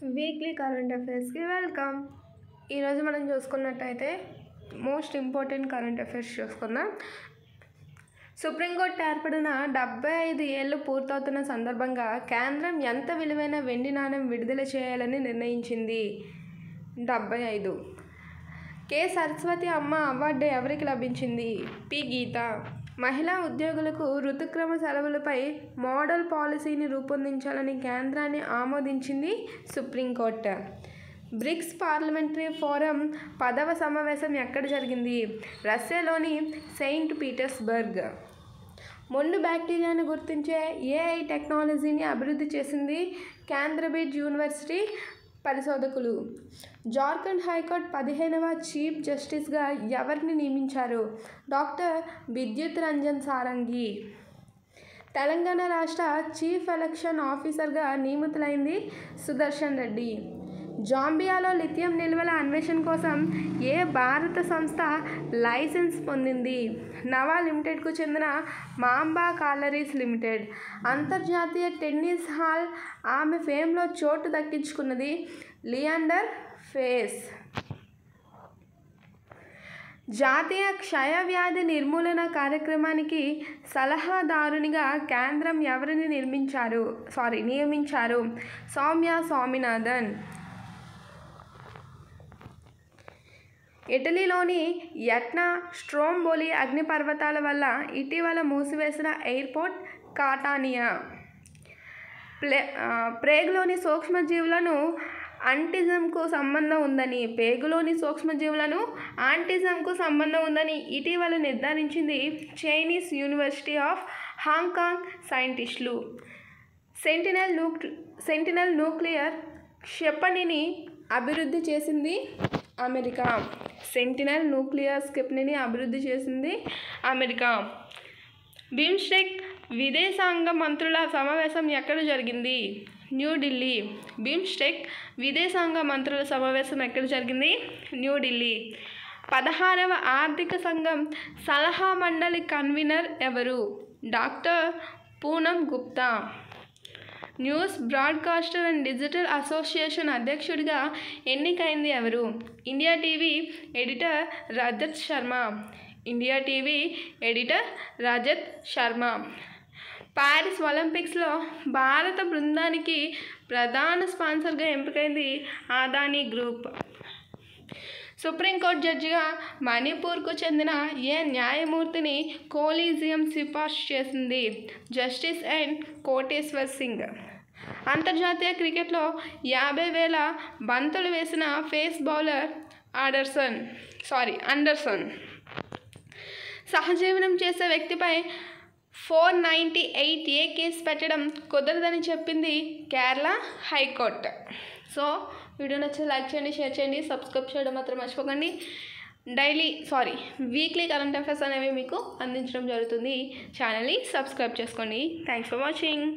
Weekly current అఫైర్స్కి welcome. ఈరోజు మనం చూసుకున్నట్టయితే మోస్ట్ ఇంపార్టెంట్ కరెంట్ అఫైర్స్ చూసుకుందాం. సుప్రీంకోర్టు ఏర్పడిన 75 ఏళ్ళు పూర్తవుతున్న సందర్భంగా కేంద్రం ఎంత విలువైన వెండి నాణెం విడుదల చేయాలని నిర్ణయించింది? 75. కె సరస్వతి అమ్మ అవార్డు ఎవరికి లభించింది? పి గీత. మహిళా ఉద్యోగులకు ఋతుక్రమ సెలవులపై మోడల్ పాలసీని రూపొందించాలని కేంద్రాన్ని ఆమోదించింది సుప్రీంకోర్టు. బ్రిక్స్ పార్లమెంటరీ ఫోరం 10వ సమావేశం ఎక్కడ జరిగింది? రష్యాలోని సెయింట్ పీటర్స్బర్గ్. మొండు బ్యాక్టీరియాను గుర్తించే ఏఐ టెక్నాలజీని అభివృద్ధి చేసింది కేంద్రబిడ్ యూనివర్సిటీ పరిశోధకులు. జార్ఖండ్ హైకోర్టు 15వ చీఫ్ జస్టిస్గా ఎవరిని నియమించారు? డాక్టర్ విద్యుత్ రంజన్ సారంగి. తెలంగాణ రాష్ట్ర చీఫ్ ఎలక్షన్ ఆఫీసర్గా నియమితులైంది సుదర్శన్ రెడ్డి. జాంబియాలో లిథియం నిల్వల అన్వేషణ కోసం ఏ భారత సంస్థ లైసెన్స్ పొందింది? నవా లిమిటెడ్కు చెందిన మాంబా కాలరీస్ లిమిటెడ్. అంతర్జాతీయ టెన్నిస్ హాల్ ఆమె ఫేమ్లో చోటు దక్కించుకున్నది లియాండర్ పేస్. జాతీయ క్షయవ్యాధి నిర్మూలన కార్యక్రమానికి సలహాదారునిగా కేంద్రం ఎవరిని నియమించారు? సౌమ్య స్వామినాథన్. ఇటలీలోని ఎట్నా స్ట్రోంబోలి అగ్నిపర్వతాల వల్ల ఇటీవల మూసివేసిన ఎయిర్పోర్ట్ కాటానియా. ప్రేగులోని సూక్ష్మజీవులను ఆటిజంకు సంబంధం ఉందని ఇటీవల నిర్ధారించింది చైనీస్ యూనివర్సిటీ ఆఫ్ హాంకాంగ్ సైంటిస్టులు. సెంటినల్ న్యూక్లియర్ క్షిపణిని అభివృద్ధి చేసింది అమెరికా. బిమ్స్టెక్ విదేశాంగ మంత్రుల సమావేశం ఎక్కడ జరిగింది? న్యూఢిల్లీ. బిమ్స్టెక్ విదేశాంగ మంత్రుల సమావేశం ఎక్కడ జరిగింది? న్యూఢిల్లీ. 16వ ఆర్థిక సంఘం సలహా మండలి కన్వీనర్ ఎవరు? Doctor Poonam Gupta. News broadcaster and digital association అధ్యక్షుడిగా ఎన్నికైంది ఎవరు? India TV editor Rajat Sharma. Paris ఒలింపిక్స్లో భారత బృందానికి ప్రధాన స్పాన్సర్గా ఎంపికైంది అదానీ గ్రూప్. సుప్రీంకోర్టు జడ్జిగా మణిపూర్కు చెందిన ఏ న్యాయమూర్తిని కొలీజియం సిఫార్సు చేసింది? Justice N Koteshwar Singh. అంతర్జాతీయ క్రికెట్లో 50,000 బంతులు వేసిన పేస్ బౌలర్ అండర్సన్. సహజీవనం చేసే వ్యక్తిపై 498A కేసు పెట్టడం కుదరదని చెప్పింది కేరళ హైకోర్టు. సో వీడియో నచ్చితే లైక్ చేయండి, షేర్ చేయండి, సబ్స్క్రైబ్ చేయడం మాత్రం మర్చిపోకండి. వీక్లీ కరెంట్ అఫైర్స్ అనేవి మీకు అందించడం జరుగుతుంది. ఛానల్ని సబ్స్క్రైబ్ చేసుకోండి. Thanks for watching.